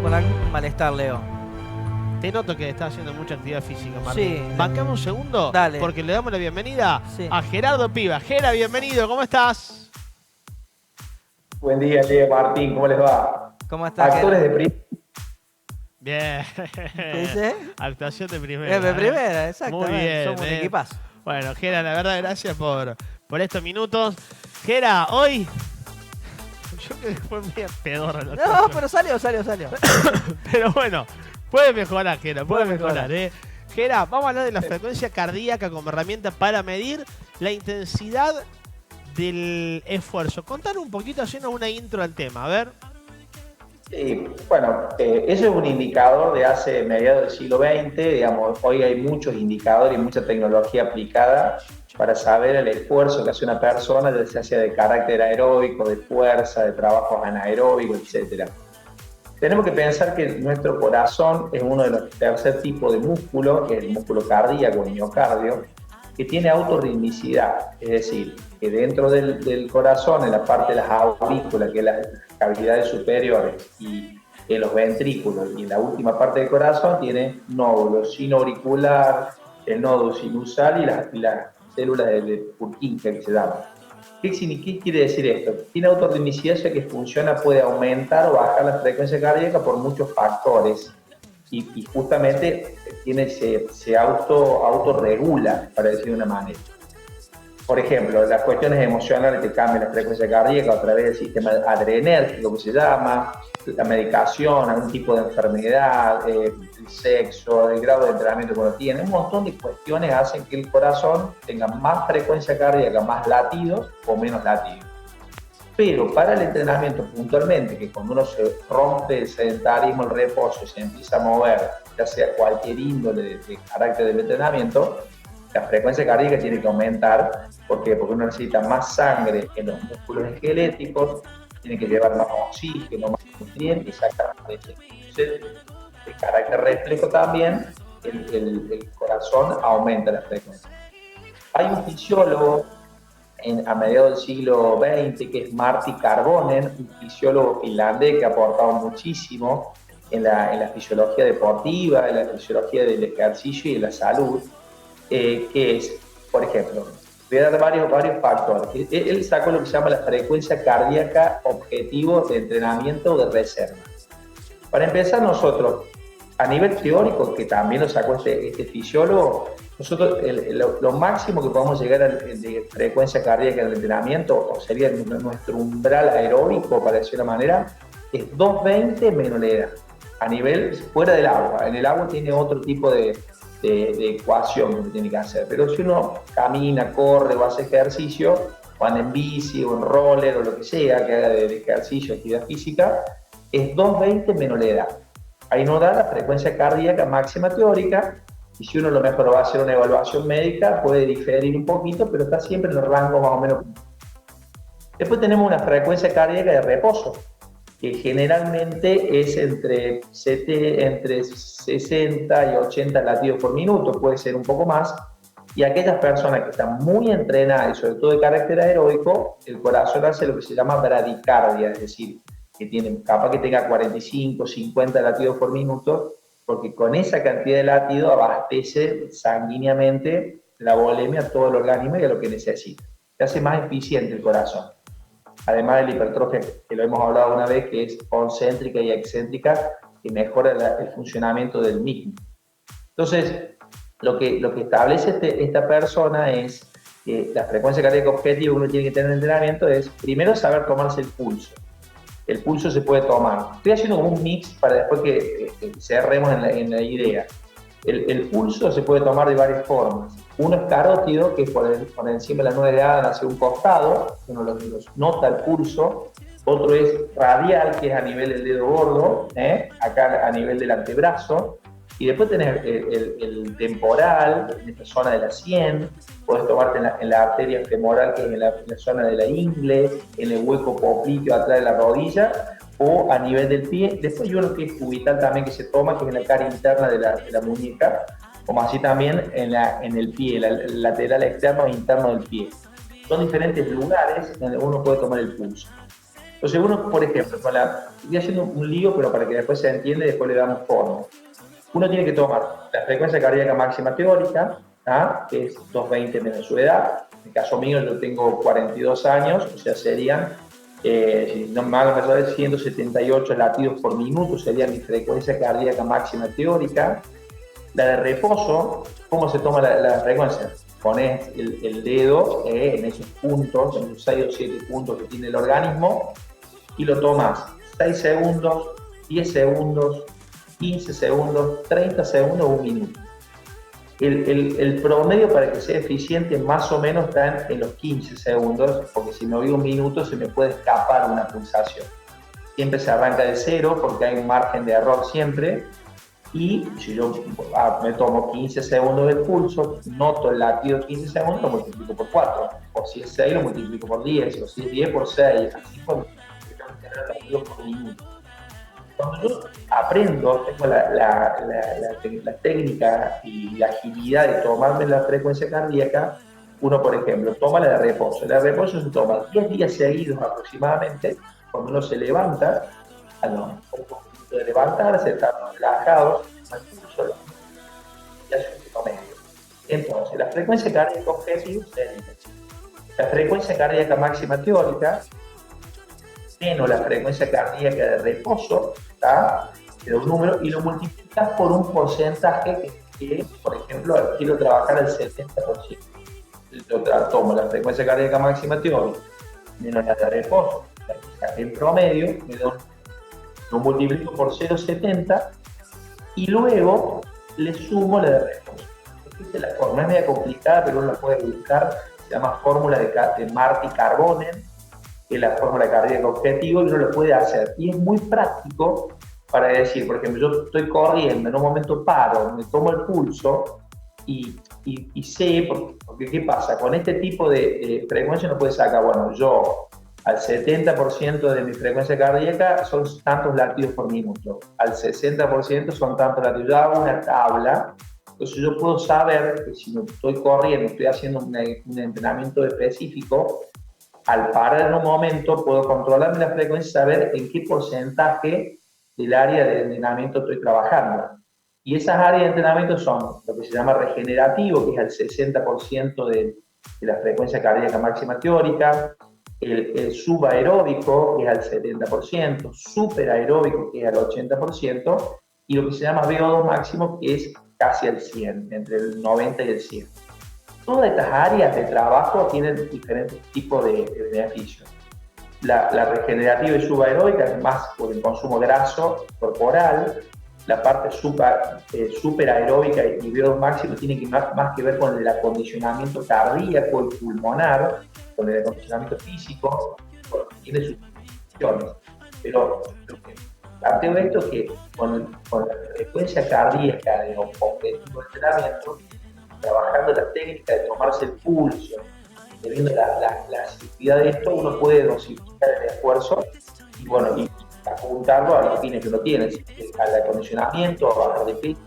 con algún malestar, Leo. Te noto que estás haciendo mucha actividad física, Martín. Sí. Bancame un segundo, Dale. porque le damos la bienvenida Sí. a Gerardo Piva. Gera, bienvenido, ¿cómo estás? Buen día, Leo, Martín, ¿cómo les va? ¿Cómo estás, Actores Gera? de primera. Bien. ¿Qué dice? Actuación de primera. De primera, exactamente. Muy bien. Somos un equipazo. Bueno, Gera, la verdad, gracias por estos minutos. Gera, hoy... Yo creo que fue bien pedorra la No, actuación. pero salió. Pero bueno, puede mejorar, Gera, puede Puede mejorar, mejorar. Gera, vamos a hablar de la frecuencia cardíaca como herramienta para medir la intensidad del esfuerzo. Contanos un poquito, haciendo una intro al tema, a ver. Sí, bueno, eso es un indicador de hace mediados del siglo XX, digamos, hoy hay muchos indicadores y mucha tecnología aplicada para saber el esfuerzo que hace una persona, ya sea de carácter aeróbico, de fuerza, de trabajos anaeróbicos, etc. Tenemos que pensar que nuestro corazón es uno de los tercer tipos de músculo, que es el músculo cardíaco, el miocardio, que tiene autorritmicidad, es decir, que dentro del corazón, en la parte de las aurículas, que es las cavidades superiores, y en los ventrículos, y en la última parte del corazón, tiene nódulos sinoauricular, el nódulo sinusal y las células de Purkinje, que se llaman. ¿Qué quiere decir esto? Tiene autorritmicidad, ya que funciona, puede aumentar o bajar la frecuencia cardíaca por muchos factores. Y justamente se autorregula, para decir de una manera. Por ejemplo, las cuestiones emocionales que cambian la frecuencia cardíaca a través del sistema adrenérgico, que se llama, la medicación, algún tipo de enfermedad, el sexo, el grado de entrenamiento que uno tiene, un montón de cuestiones hacen que el corazón tenga más frecuencia cardíaca, más latidos o menos latidos. Pero para el entrenamiento puntualmente, que cuando uno se rompe el sedentarismo, el reposo, se empieza a mover, ya sea cualquier índole de carácter del entrenamiento, la frecuencia cardíaca tiene que aumentar. ¿Por qué? Porque uno necesita más sangre en los músculos esqueléticos, tiene que llevar más oxígeno, más nutrientes y sacar más leche. Entonces, de carácter reflejo también, el corazón aumenta la frecuencia. Hay un fisiólogo a mediados del siglo XX, que es Marty Karvonen, un fisiólogo finlandés que ha aportado muchísimo en la fisiología deportiva, en la fisiología del ejercicio y de la salud, que es, por ejemplo, voy a dar varios factores. Él sacó lo que se llama la frecuencia cardíaca objetivo de entrenamiento o de reserva. Para empezar, nosotros, a nivel teórico, que también lo sacó este fisiólogo, nosotros lo máximo que podemos llegar de frecuencia cardíaca en el entrenamiento, o sería nuestro umbral aeróbico, para decir de una manera, es 220 menos la edad, a nivel fuera del agua. En el agua tiene otro tipo de ecuación que tiene que hacer, pero si uno camina, corre o hace ejercicio, o anda en bici o en roller o lo que sea, que haga de ejercicio, actividad física, es 220 menos la edad. Ahí nos da la frecuencia cardíaca máxima teórica, y si uno lo mejor va a hacer una evaluación médica, puede diferir un poquito, pero está siempre en el rango más o menos. Después tenemos una frecuencia cardíaca de reposo, que generalmente es entre 60 y 80 latidos por minuto, puede ser un poco más, y aquellas personas que están muy entrenadas, y sobre todo de carácter aeróbico, el corazón hace lo que se llama bradicardia, es decir, que capaz que tenga 45, 50 latidos por minuto, porque con esa cantidad de latidos abastece sanguíneamente la volemia a todo el organismo y a lo que necesita. Se hace más eficiente el corazón. Además de la hipertrofia, que lo hemos hablado una vez, que es concéntrica y excéntrica, que mejora el funcionamiento del mismo. Entonces, lo que establece esta persona es que la frecuencia cardíaca objetiva que uno tiene que tener en entrenamiento es, primero, saber tomarse el pulso. El pulso se puede tomar. Estoy haciendo como un mix para después que cerremos en la idea. El pulso se puede tomar de varias formas. Uno es carótido, que es por encima de las 9 de Adán hacia un costado, uno los nota el pulso. Otro es radial, que es a nivel del dedo gordo, acá a nivel del antebrazo. Y después tenés el temporal, en esta zona de la sien. Podés tomarte en la arteria femoral, que es en la zona de la ingle, en el hueco popliteo atrás de la rodilla, o a nivel del pie. Después hay uno que es cubital también, que se toma, que es en la cara interna de la muñeca, como así también en el pie, el lateral externo e interno del pie. Son diferentes lugares donde uno puede tomar el pulso. Entonces uno, por ejemplo, estoy haciendo un lío, pero para que después se entienda y después le damos forma. Uno tiene que tomar la frecuencia cardíaca máxima teórica, que es 220 menos su edad. En el caso mío yo tengo 42 años, o sea, serían, si no me hago pasar, 178 latidos por minuto, sería mi frecuencia cardíaca máxima teórica. La de reposo, ¿cómo se toma la frecuencia? Pones el dedo en esos puntos, en los 6 o 7 puntos que tiene el organismo, y lo tomas 6 segundos, 10 segundos, 15 segundos, 30 segundos o un minuto. El promedio para que sea eficiente más o menos está en los 15 segundos, porque si me voy un minuto se me puede escapar una pulsación. Siempre se arranca de cero porque hay un margen de error siempre. Y si yo me tomo 15 segundos del pulso, noto el latido 15 segundos, lo multiplico por 4. O si es 6, lo multiplico por 10. O si es 10 por 6. Así por latidos por minuto. Cuando yo aprendo, tengo la técnica y la agilidad de tomarme la frecuencia cardíaca, uno, por ejemplo, toma la de reposo. La de reposo se toma 10 días seguidos aproximadamente. Cuando uno se levanta, de levantarse, estar relajados, y hace un promedio. Entonces, la frecuencia cardíaca objetivo sería la frecuencia cardíaca máxima teórica menos la frecuencia cardíaca de reposo, te da un número y lo multiplicas por un porcentaje que por ejemplo, quiero trabajar al 70%. Yo tomo la frecuencia cardíaca máxima teórica menos la de reposo, en promedio me da lo multiplico por 0,70 y luego le sumo la de reposo. Esta es la forma, es media complicada, pero uno la puede buscar, se llama fórmula de Marty Carbonen, que es la fórmula cardíaca objetivo, y uno lo puede hacer. Y es muy práctico para decir, por ejemplo, yo estoy corriendo, en un momento paro, me tomo el pulso y sé, porque ¿qué pasa? Con este tipo de frecuencia uno puede sacar, bueno, yo al 70% de mi frecuencia cardíaca son tantos latidos por minuto, al 60% son tantos latidos. Yo hago una tabla, entonces yo puedo saber que si no estoy corriendo, estoy haciendo un entrenamiento específico, al parar en un momento puedo controlar la frecuencia y saber en qué porcentaje del área de entrenamiento estoy trabajando. Y esas áreas de entrenamiento son lo que se llama regenerativo, que es el 60% de la frecuencia cardíaca máxima teórica, el subaeróbico, que es al 70%, superaeróbico, que es al 80%, y lo que se llama VO2 máximo, que es casi al 100, entre el 90 y el 100. Todas estas áreas de trabajo tienen diferentes tipos de beneficios. La regenerativa y subaeróbica es más por el consumo graso corporal. La parte superaeróbica y VO2 máximo tiene más que ver con el acondicionamiento cardíaco y pulmonar, con el acondicionamiento físico, porque tiene sus funciones. Pero lo que planteo esto es que con la frecuencia cardíaca de objetivo de entrenamiento, trabajando la técnica de tomarse el pulso, viendo la actividad de esto, uno puede dosificar el esfuerzo y bueno, y apuntarlo a los fines que uno tiene, al acondicionamiento, a bajar de peso,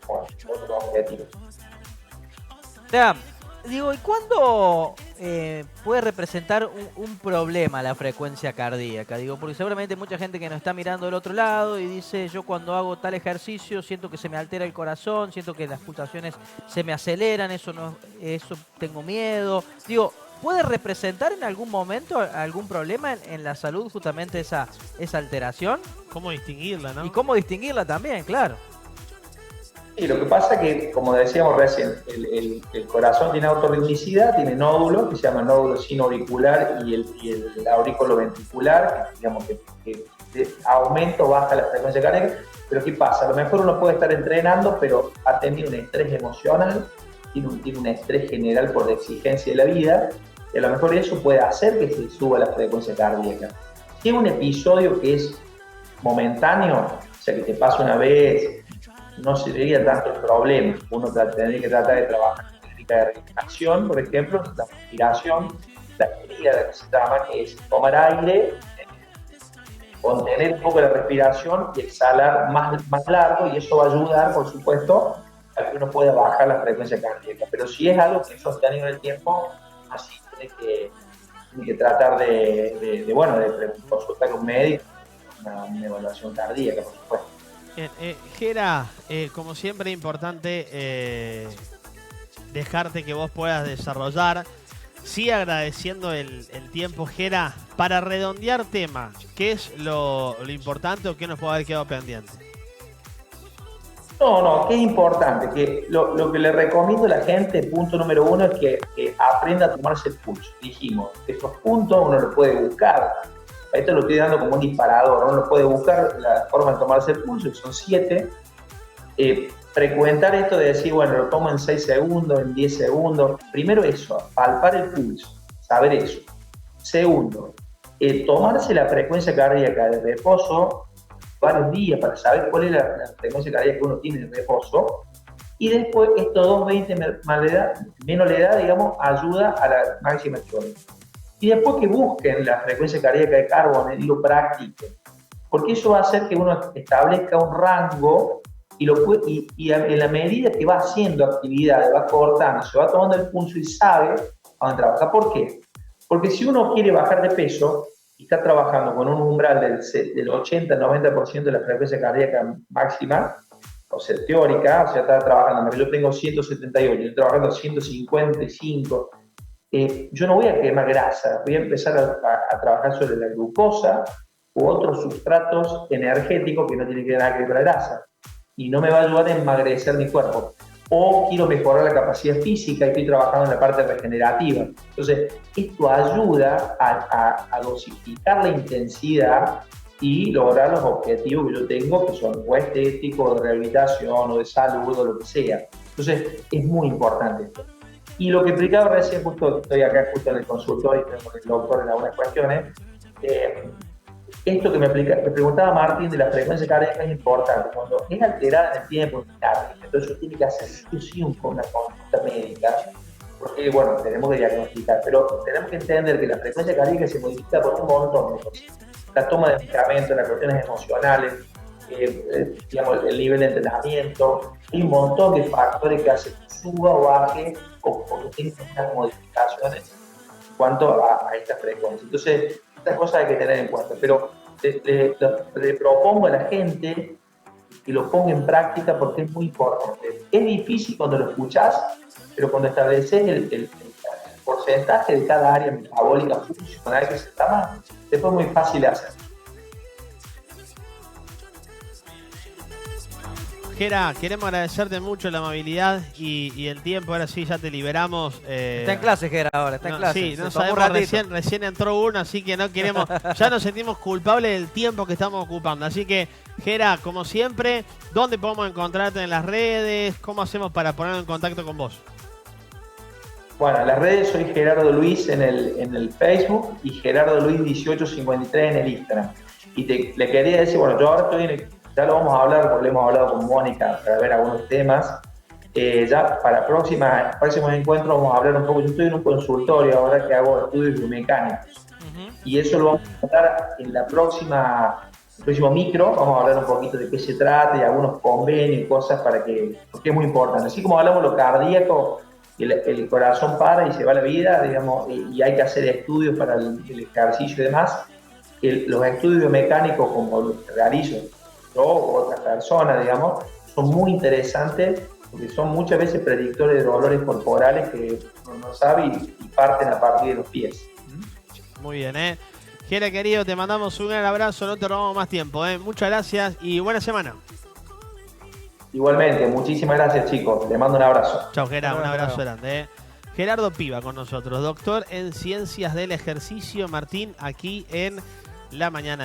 bueno, otros objetivos. Ya, digo, ¿y cuándo puede representar un problema la frecuencia cardíaca? Digo, porque seguramente mucha gente que nos está mirando del otro lado y dice, yo cuando hago tal ejercicio siento que se me altera el corazón, siento que las pulsaciones se me aceleran, eso tengo miedo. Digo, ¿puede representar en algún momento algún problema en la salud justamente esa alteración? ¿Cómo distinguirla, no? Y cómo distinguirla también, claro. Sí, lo que pasa es que, como decíamos recién, el corazón tiene autorritmicidad, tiene nódulos, que se llaman nódulo sinoauricular y el aurículo ventricular, digamos que de aumento baja la frecuencia cardíaca. Pero ¿qué pasa? A lo mejor uno puede estar entrenando, pero ha tenido un estrés emocional, tiene un estrés general por la exigencia de la vida, y a lo mejor eso puede hacer que se suba la frecuencia cardíaca. Si es un episodio que es momentáneo, o sea, que te pasa una vez, no sería tanto el problema. Uno tendría que tratar de trabajar en técnica de respiración, por ejemplo, la respiración, la técnica que se llama, que es tomar aire, contener un poco la respiración y exhalar más largo, y eso va a ayudar, por supuesto, a que uno pueda bajar la frecuencia cardíaca. Pero si es algo que es sostenido en el tiempo, así tiene que tiene que tratar de consultar con un médico, una evaluación cardíaca, por supuesto. Bien, Gera, como siempre es importante dejarte que vos puedas desarrollar. Sí, agradeciendo el tiempo, Gera, para redondear tema, ¿qué es lo importante o qué nos puede haber quedado pendiente? No, que es importante, que lo que le recomiendo a la gente, punto número uno, es que aprenda a tomarse el pulso. Dijimos, estos puntos uno lo puede buscar. Esto lo estoy dando como un disparador, uno lo puede buscar, la forma de tomarse el pulso, que son 7. Frecuentar esto de decir, bueno, lo tomo en 6 segundos, en 10 segundos. Primero eso, palpar el pulso, saber eso. Segundo, tomarse la frecuencia cardíaca de reposo varios días para saber cuál es la frecuencia cardíaca que uno tiene de reposo. Y después, estos 220 menos la edad, digamos, ayuda a la máxima acción. Y después que busquen la frecuencia cardíaca de Carbonell y lo practiquen. Porque eso va a hacer que uno establezca un rango y en la medida que va haciendo actividades, va cortando, se va tomando el pulso y sabe a dónde trabaja. ¿Por qué? Porque si uno quiere bajar de peso y está trabajando con un umbral del 80-90% de la frecuencia cardíaca máxima, o sea, teórica, o sea, está trabajando, yo tengo 178, estoy trabajando 155, yo no voy a quemar grasa, voy a empezar a trabajar sobre la glucosa u otros sustratos energéticos que no tienen que ver nada que ver con la grasa. Y no me va a ayudar a emmagrecer mi cuerpo. O quiero mejorar la capacidad física y estoy trabajando en la parte regenerativa. Entonces, esto ayuda a dosificar la intensidad y lograr los objetivos que yo tengo, que son o estéticos, de rehabilitación, o de salud, o lo que sea. Entonces, es muy importante esto. Y lo que explicaba recién, justo estoy acá justo en el consultorio y tengo el doctor en algunas cuestiones, esto que me preguntaba Martín de la frecuencia cardíaca es importante. Cuando es alterada en el tiempo, entonces yo tiene que hacer sí una consulta médica, porque bueno, tenemos que diagnosticar, pero tenemos que entender que la frecuencia cardíaca se modifica por un montón de cosas. La toma de medicamentos, las cuestiones emocionales, digamos, el nivel de entrenamiento, hay un montón de factores que hacen que suba o baje o que tenga unas modificaciones en cuanto a esta frecuencia. Entonces, estas cosas hay que tener en cuenta, pero le propongo a la gente que lo ponga en práctica porque es muy importante. Es difícil cuando lo escuchás, pero cuando estableces el porcentaje de cada área metabólica funcional que se está, después es muy fácil de hacer. Gera, queremos agradecerte mucho la amabilidad y el tiempo. Ahora sí, ya te liberamos. Está en clase, Gera, ahora, está en clase. Sí, no sabemos, recién entró uno, así que no queremos, ya nos sentimos culpables del tiempo que estamos ocupando. Así que, Gera, como siempre, ¿dónde podemos encontrarte en las redes? ¿Cómo hacemos para ponernos en contacto con vos? Bueno, en las redes soy Gerardo Luis en el Facebook y Gerardo Luis 1853 en el Instagram. Y le quería decir, bueno, yo ahora estoy ya lo vamos a hablar, porque lo hemos hablado con Mónica para ver algunos temas. Ya para próximos encuentros vamos a hablar un poco. Yo estoy en un consultorio ahora que hago estudios biomecánicos. Y eso lo vamos a tratar en el próximo micro. Vamos a hablar un poquito de qué se trata y algunos convenios y cosas porque es muy importante. Así como hablamos lo cardíaco, el corazón para y se va la vida, digamos, y hay que hacer estudios para el ejercicio y demás. Los estudios biomecánicos, como los que realizo yo o otras personas, digamos, son muy interesantes porque son muchas veces predictores de dolores corporales que uno no sabe y parten a partir de los pies. Muy bien, Gera, querido, te mandamos un gran abrazo, no te robamos más tiempo, Muchas gracias y buena semana. Igualmente, muchísimas gracias, chicos. Les mando un abrazo. Chao, Gera, un abrazo grande. Gerardo Piva con nosotros, doctor en Ciencias del Ejercicio, Martín, aquí en La Mañana.